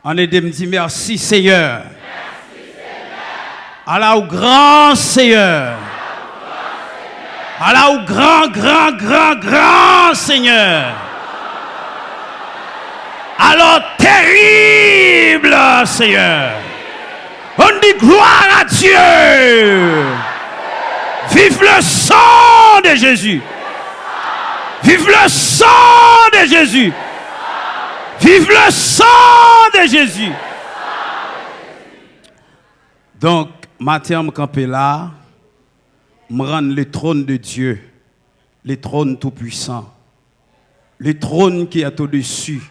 On est de me dire merci Seigneur. Allah au grand Seigneur. Allah au grand Seigneur. Alors terrible Seigneur. On dit gloire à Dieu. Vive le sang de Jésus. Vive le sang de Jésus. Vive le sang de Jésus. Donc, matin, je campe là, je rends le trône de Dieu, le trône tout-puissant, le trône qui est au-dessus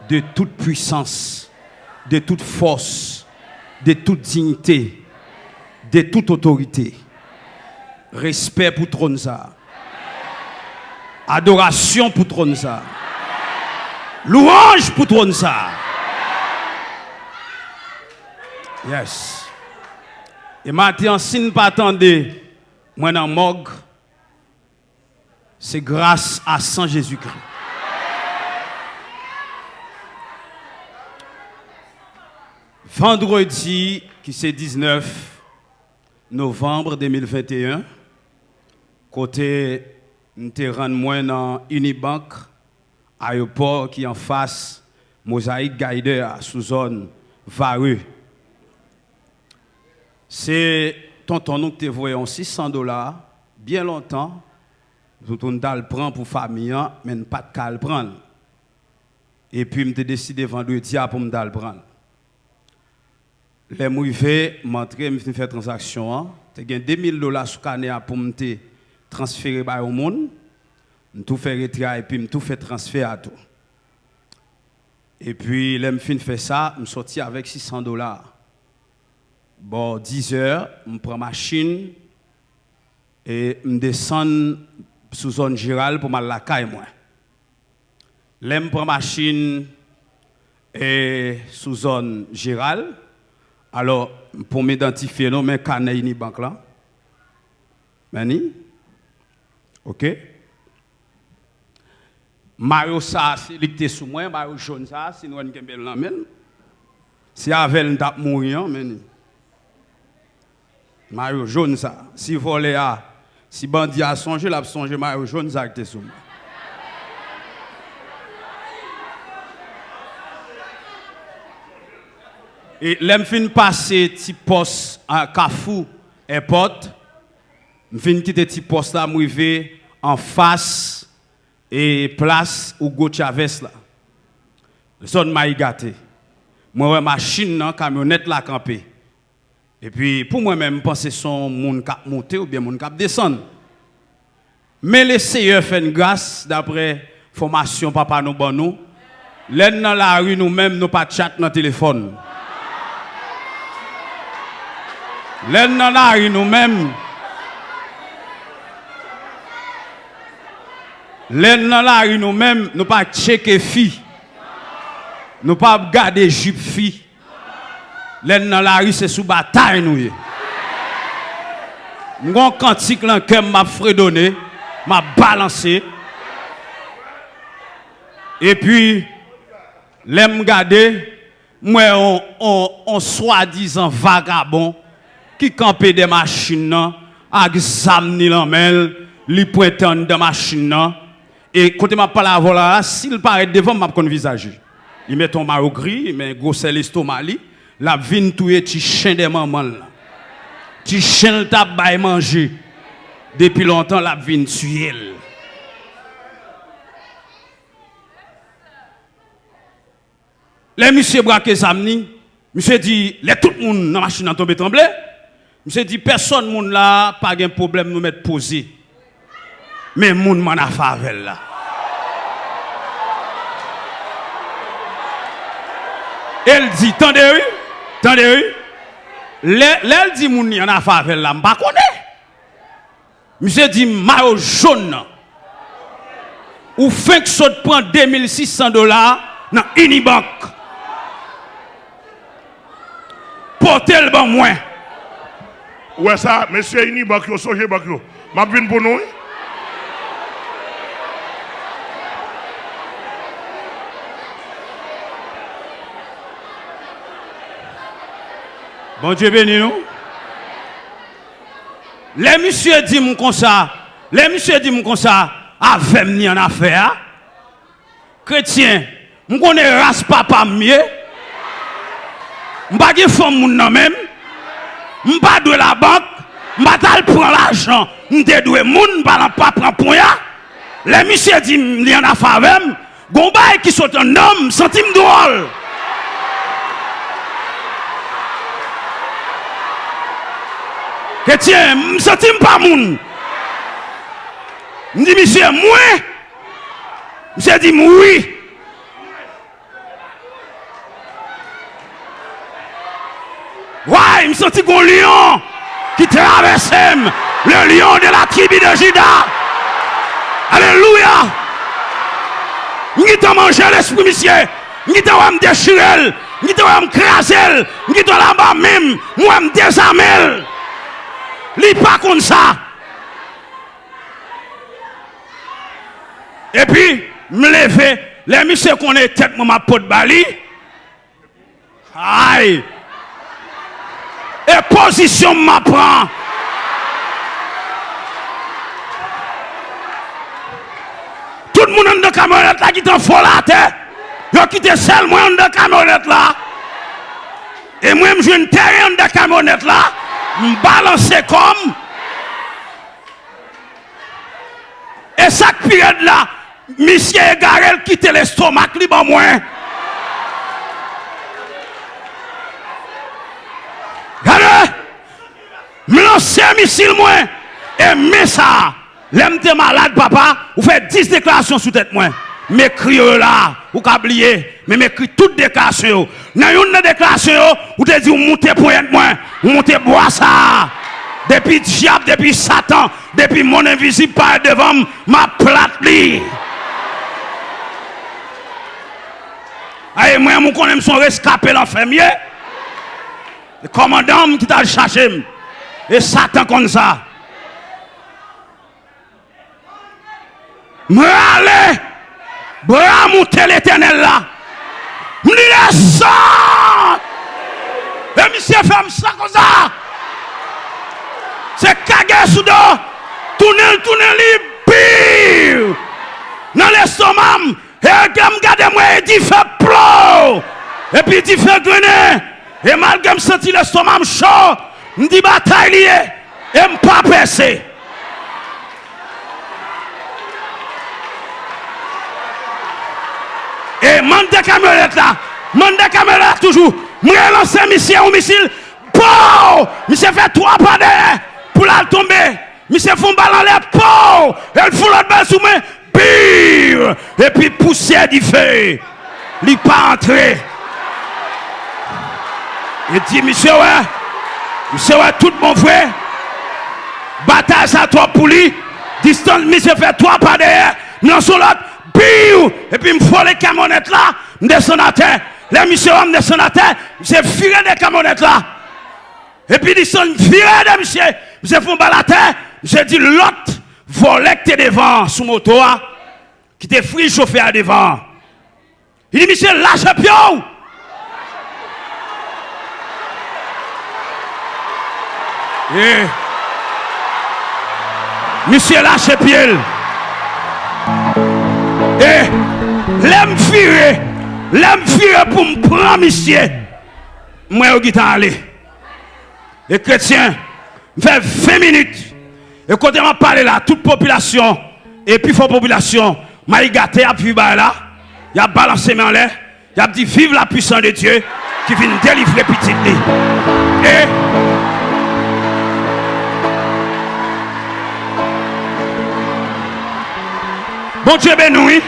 de toute puissance, de toute force, de toute dignité, de toute autorité. Respect pour trône ça. Adoration pour trône ça. Louange pour trône ça. Yes. Et maintenant, si nous ne pas attendre, moi dans morgue, c'est grâce à Saint Jésus-Christ. Vendredi, qui c'est 19 novembre 2021, côté nous te rendre moins dans Unibank, aéroport qui en face, Mosaïque Guider sous zone Vareux. C'est tonton nous qui te voyé en $600, bien longtemps, nous le prendre pour famille, mais pas de cas le prendre. Et puis, je décidé vendredi pour me le prendre. Les mouvés, m'entrer, me faire transaction, tu as $2000 sur Canéa pour me transférer au monde, me tout faire retirer et puis me tout faire transférer à tout. Et puis, là, me fait ça, me sorti avec $600. Bon, 10 heures, je prends ma machine et je descends sous zone Giral pour la caille moi. Là, je prends ma machine et sous zone Giral. Alors, pour m'identifier, non, mais canne Unibank là. Mani? OK? Mario ça, c'est l'été sous moi, Mario jaune ça, si nous avons un même. Si avec nous tap mourir, mani. Mario jaune ça. Si volé a, si bandit a songé, l'a songé Mario jaune ça qui sous moi. Et l'aime fin passer petit poste à Carrefour Airport, me fin quitter petit poste là, m'arriver en face et place où Go Chavez là. Zone m'a gâté. Moi machine nan camionnette là campé. Et puis pour moi même penser son monde cap monter ou bien monde cap descendre. Mais le Seigneur fait une grâce d'après formation papa nous bon nous. L'aide dans la rue nous même nous pas chat dans téléphone. L'aide dans la rue nous-mêmes. L'aide dans la rue nous-mêmes, nous pas checker filles. Nous pas garder jupe fille. L'aide dans la rue, c'est sous bataille nous. Mon cantique là que m'a fredonné, m'a balancé. Et puis, l'aime garder, moi on soi-disant vagabond. Qui campait des machines, avec zamni l'amel, li pointant de machine, et quand ma parle à voilà, s'il paraît devant m'a con visage. Il met ton maro gris, il met gros l'estomac li, la vine touye ti chien de maman là. Ti chien t'a bail manger. Depuis longtemps la vine tuer. Les monsieur braqué zamni, monsieur dit, les tout le monde dans machine tombé tremblé. Monsieur dit, personne moun là, pas de problème nous mettre posé. Mais moun m'en a favel là. Elle dit, tendez, l'elle dit moun y'en a favel là, m'pa connaît. Monsieur dit, maillot jaune. Ou fait que ça prend $2600 dans Unibank. Portez le bon moins. Ouais, ça, monsieur Unibank, yo, soje bank yo. M'a vinn pour nous. Bon Dieu béni nous. Les messieurs disent comme ça, avec ni en affaire. Chrétien, je connais race papa mieux. Je ne sais pas si je même. Je ne pas de la banque. Je ne pas prendre l'argent. Je ne sais pas prendre point. Les messieurs disent ni en affaire. Gombay qui sont un homme, centime drôle. Chrétien, je ne sens pas moun. Je dis, monsieur, moi. Monsieur dit, oui. Ouais, je me sens un lion qui traverse le lion de la tribu de Juda. Alléluia. Je t'ai mangé l'esprit, monsieur. Je t'ai me déchirer. Je t'ai me craser. Je t'ai là-bas même. Moi, me désarmer. Li pas comme ça. Et puis, me lever, les messieurs qu'on est tête ma pot de bali. Aïe. Et position m'apprend. Tout le monde dans la camionnette là qui t'en fout la tête. Yo quitté seul moi dans la camionnette là. Et moi je viens terrain dans la camionnette là. Balancer comme et chaque période là monsieur Garel quitte l'estomac libre moins regardez me lancer missile moins et mais ça l'aime t'es malade papa ou fait 10 déclarations sous tête moins m'écrit là ou oublier mais m'écrit toutes déclarations dans une déclaration ou te dit monter point moins monter bois ça depuis diable depuis Satan depuis mon invisible par devant ma plate li aïe moi mon connais son rescapé l'enfermier le commandant qui t'a cherché et Satan comme ça me aller bras monter l'éternel là me dit ça et monsieur fait ça comme ça c'est cagé sous dos tourner pire dans l'estomac et regarde moi il dit fait plomb et puis il fait grener et malgré me sentir l'estomac chaud me dit bataille lié et me pas percer et mande caméra là toujours me relancer missile bon monsieur fait 3 pas derrière pour la tomber monsieur font balle en l'air bon elle fout l'autre balle sous moi pire et puis poussière du feu il pas entrer et dit monsieur ouais tout mon frère bataille ça toi pour lui distance monsieur fait 3 pas derrière non sur l'autre pire et puis me faut les camionnettes là me descend à terre les monsieur me descend à terre j'ai viré des camionnettes là et puis ils sont virés de monsieur font balle à terre j'ai dit l'autre volet que t'es devant sous moto qui t'est fri chauffé à devant il dit monsieur lâche pio monsieur lâche pied et l'aime virer pour me prendre monsieur moi au guitare aller et chrétien fait 20 minutes et quand on m'a parlé là toute population et puis faut population m'a gâté à puis là il a balancé mes en l'air il a dit vive la puissance de Dieu qui vient délivrer petit et bon Dieu béni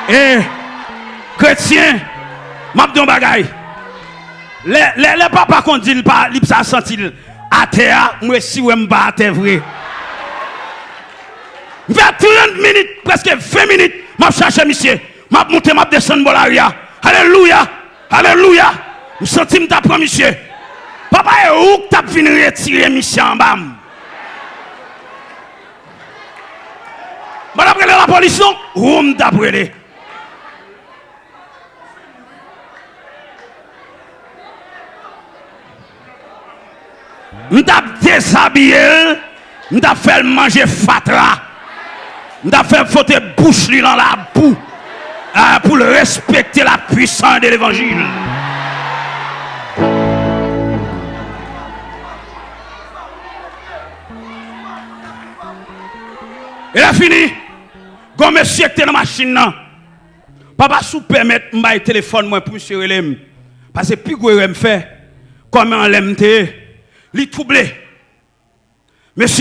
et chrétien m'a dit un bagaille les papas qu'on dit pas il ça senti à terre moi si ou pas à terre vrai vers 30 minutes presque 20 minutes m'a chercher monsieur m'a monter m'a descendre Bolaria alléluia me senti me t'apprend monsieur papa est où t'as venu retirer monsieur en bas madame la police non où me t'as brûlé m't'a déshabillé, m't'a fait manger fatra, m't'a fait foutre bouche li dans la boue pour le respecter la puissance de l'évangile. Et là fini. Quand monsieur était dans la machine, papa sous permettre m'ba téléphone moi pour monsieur relem parce que plus gros me fait comme on l'aime li troublé.